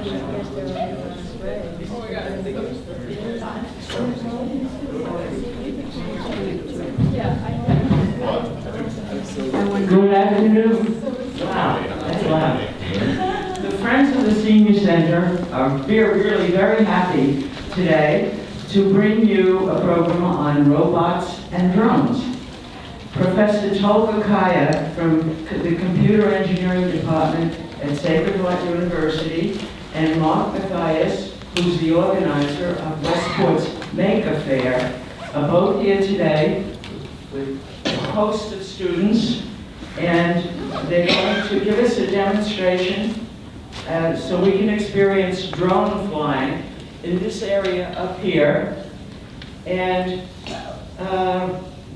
Good afternoon. Wow, that's loud. The Friends of the Senior Center are really very happy today to bring you a program on robots and drones. Professor Tolga Kaya from the Computer Engineering Department at Sacred Heart University and Mark Mathias, who's the organizer of Westport's Maker Fair, are both here today with a host of students, and they're going to give us a demonstration so we can experience drone flying in this area up here, and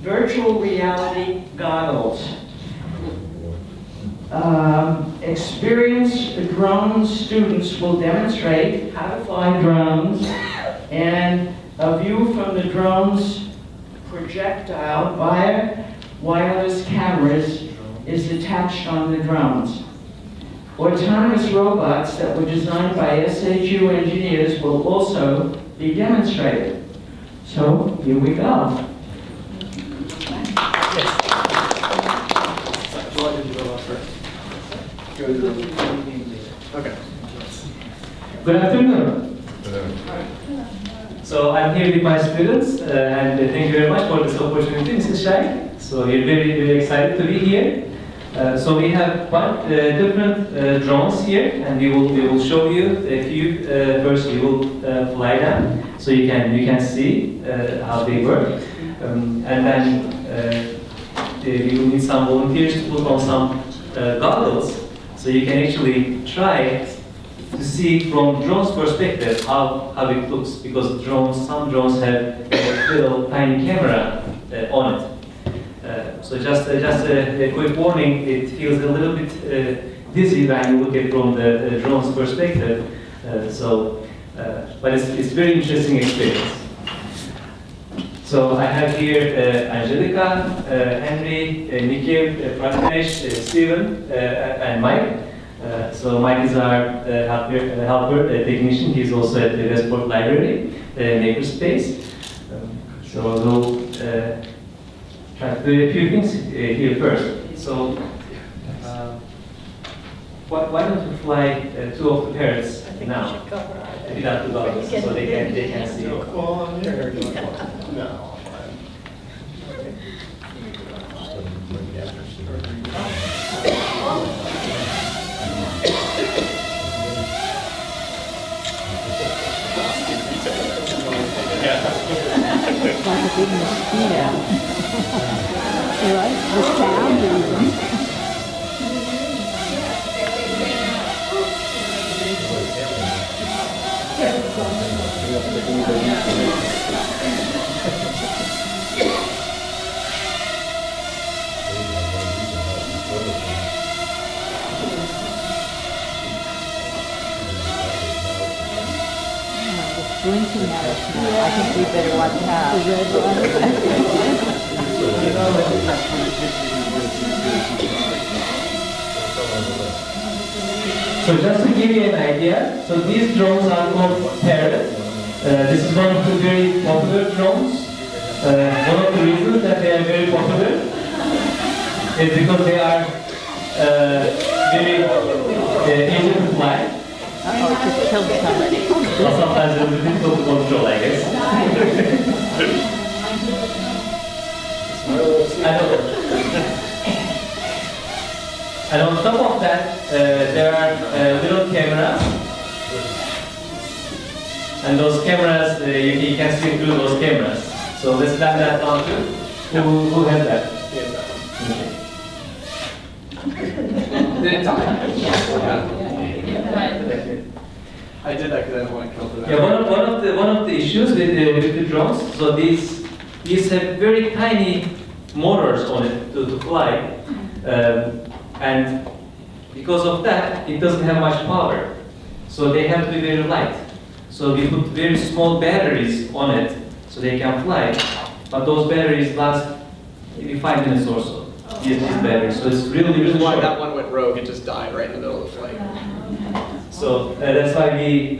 virtual reality goggles. Experienced drone students will demonstrate how to fly drones, and a view from the drone's projectile via wireless cameras is attached on the drones. Autonomous robots that were designed by SHU engineers will also be demonstrated. So here we go. Okay. Good afternoon. So I'm here with my students, and thank you very much for this opportunity, Mrs. Shai. So we're very excited to be here. So we have quite different drones here, and we will show you a few. First, we will fly them, so you can see how they work, and then we will need some volunteers to put on some goggles, so you can actually try to see from drone's perspective how it looks, because some drones have a little tiny camera on it. So just a quick warning, it feels a little bit dizzy when you look at it from the drone's perspective. But it's very interesting experience. So I have here Angelica, Henry, Nikhil, Pratnesh, Steven, and Mike. So Mike is our helper technician. He's also at the Westport Library, Makerspace. So we'll try to do a few things here first. So why don't you fly two of the parrots now without the goggles, so they can see you. No. Like a big mosquito. Right? The sound even. Blinking at us now. I think we better watch out. The red one. So just to give you an idea, so these drones are called Parrot. This is one of the very popular drones. One of the reasons that they are very popular is because they are very easy to fly. Uh-oh, it just killed somebody. Well, sometimes it's difficult to control, I guess. And on top of that, there are little cameras. And those cameras, you can see through those cameras. So let's stand that down too. Who has that? Did it die? I did that because I didn't want to kill the. Yeah, one of the issues with the drones. So these have very tiny motors on it to fly, and because of that, it doesn't have much power. So they have to be very light. So we put very small batteries on it so they can fly, but those batteries last maybe 5 minutes or so. These batteries, so it's really Why short. that one went rogue, it just died right in the middle of the flight. So that's why we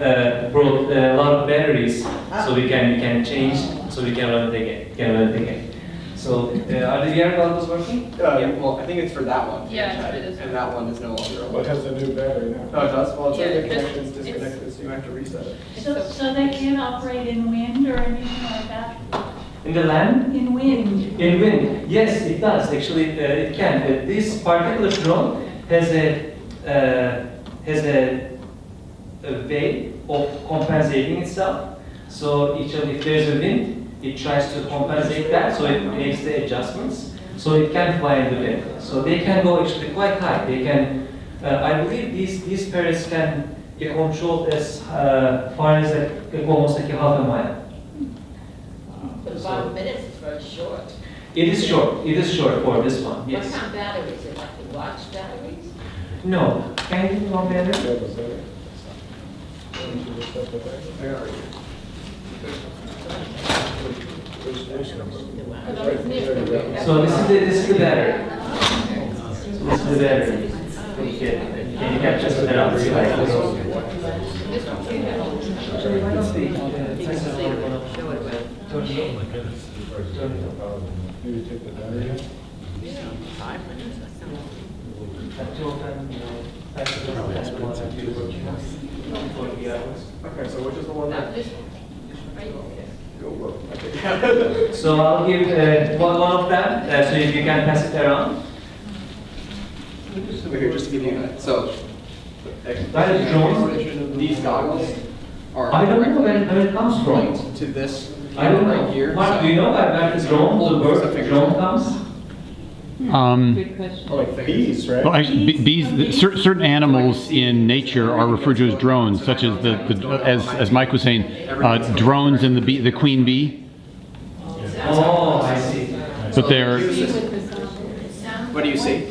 brought a lot of batteries, so we can change, so we can run it again. So are the VR goggles working? Well, I think it's for that one. Yeah, it is. And that one is no longer. What has a new battery now? Oh, it does? Well, it says the Yeah, connection's it's- disconnected, so you have to reset it. So they can't operate in wind or anything like that? In the land? In wind? In wind, yes, it does. Actually, it can. This particular drone has a way of compensating itself. So if there's a wind, it tries to compensate that, so it makes the adjustments. So it can fly in the wind. So they can go actually quite high. They can, I believe these parrots can be controlled as far as almost like a half a mile. But 5 minutes is very short. It is short. It is short for this one. What Yes. kind of batteries? Is it like the watch batteries? No. Can you give me one better? Yeah, was that it? Where are you? So this is the battery. So this is the battery. Okay. Can you capture that up? This one. It's the Show it well. Maybe take the battery out? 5 minutes or something. Okay, so which is the one Now, that? this one. Right there. Go, whoa. Okay. So I'll give one of them, so if you can pass it around. Okay, just to give you, so. That is drones. These goggles are. I don't know where it comes from. linked to this I don't right know. here. Mark, do you know where the drone, drone comes? Good question. Oh, like Bees, right? Well, actually, bees, certain animals in nature are referred to as drones, such as as Mike was saying, drones and the queen bee. Oh, I see. But they're, What do you see?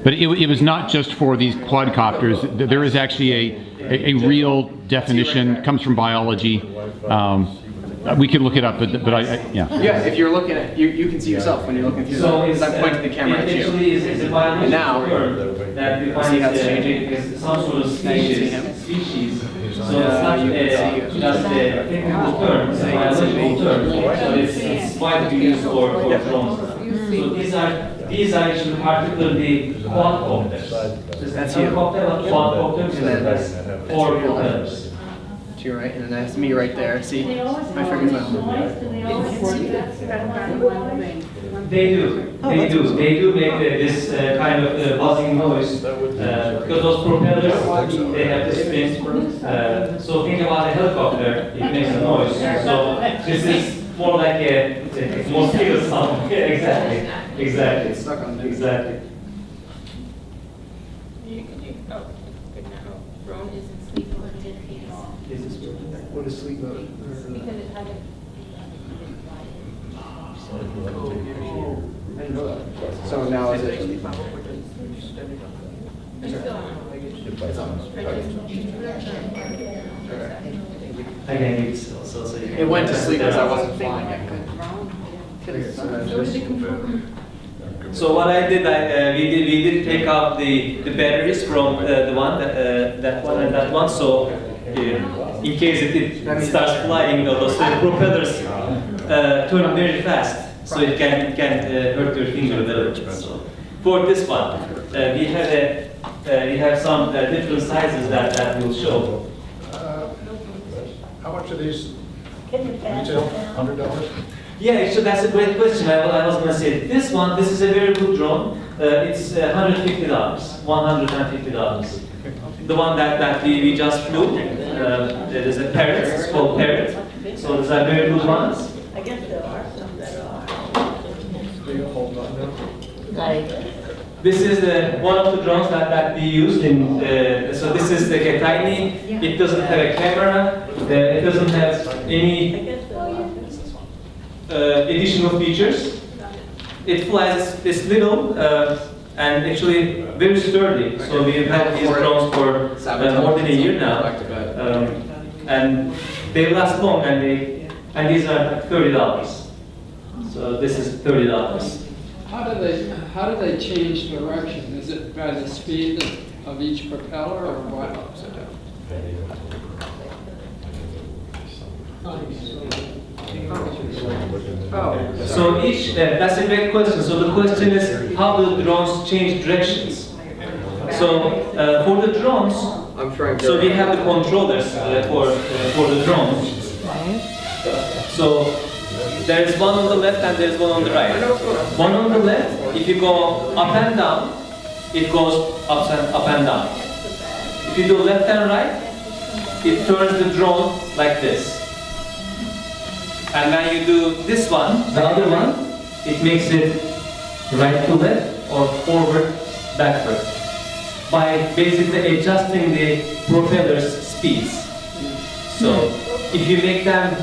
but it was not just for these quadcopters. There is actually a real definition, comes from biology. We could look it up, but yeah. Yeah, if you're looking at, you can see yourself when you're looking through So that, it's, because I'm pointing the camera at it you. actually is a biological And now- term that defines See how it's changing? it's some sort of Now you can see him. species. So it's Yeah, not you can see it. just a technical term, it's a biological term. So it's widely used for drones. So these are actually particularly quadcopters. That's you. Helicopter, but quadcopters, And then that's that's 4 your propellers. To your right, and then that's me right there. See, They always my have finger's this not. noise, do they always do that? They do make this kind of buzzing noise because those propellers they have this spin. So think about a helicopter, it makes a noise. So this is more like a mosquito sound. Yeah, exactly. It's stuck on there. Exactly. Oh, good now. Drone isn't sleep mode, What is sleep mode? because it had a. I didn't know that. So now is it? Again, it's so you can It went to sleep because I Yeah. wasn't flying. I So what I did, we did take out the batteries from the one that one and that one. So in case it starts flying, those propellers turn very fast, so it can hurt your finger a little bit. So for this one, we have some different sizes that will show. How much are these retail? $100? Yeah, so that's a great question. I was going to say this one. This is a very good drone. It's $150. $150. The one that we just flew. There is a Parrot. It's called Parrot. So these are very good ones. I guess there are some that are. Like, This is one of the drones that we used in. So this is like a tiny. It doesn't have a camera. It doesn't have any I guess there are. additional features. It flies this little and actually very sturdy. So we've had these drones for more than a year now, and they last long. And these are $30. So this is $30. How do they change direction? Is it by the speed that of each propeller or what? Oh. So that's a great question. So the question is, how do drones change directions? So for the drones, I'm trying to. so we have the controllers for the drones. So there is one on the left and there is one on the right. One on the left, if you go up and down, it goes up and down. If you do left and right, it turns the drone like this. And when you do this one, the other one, it makes it right to left or forward, backward. By basically adjusting the propeller's speeds. So if you make them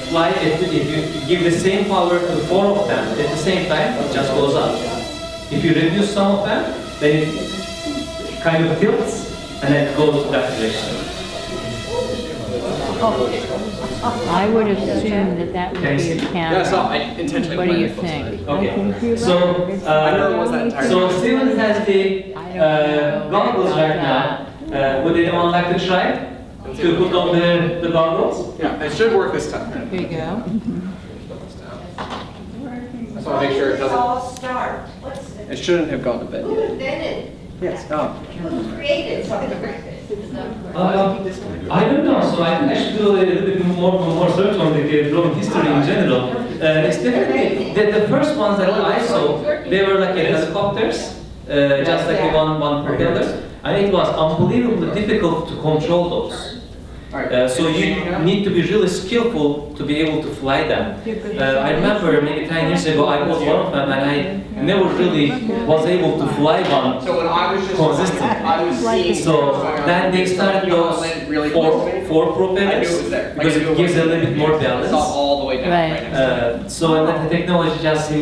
fly, if you give the same power to 4 of them at the same time, it just goes up. If you reduce some of them, then it kind of tilts and then it goes to that direction. I would assume that that would be a Yeah, so I camera. intentionally. What do you planned it. think? Okay. So, I know it was that entire. so Steven has the goggles right now. Would anyone like to try to put on the goggles? Yeah, it should work this time. Here you go. I just want to make sure it doesn't. all start? What's It shouldn't have gone to bed who yet. invented? Yes. Oh. Who created something like this? I don't know, so I should do a little bit more search on the drone history in general. It's definitely, the first ones that I saw, they were like helicopters, just like the one propeller, and it was unbelievably difficult to control those. So you need to be really skillful to be able to fly them. I remember maybe 10 years ago I bought one of them and I never really was able to fly one So when I was just consistently. I was seeing. So then they started those really four propellers because it gives a little bit more It's not balance. all the way down Right. right next to it. So and then the technology just seemed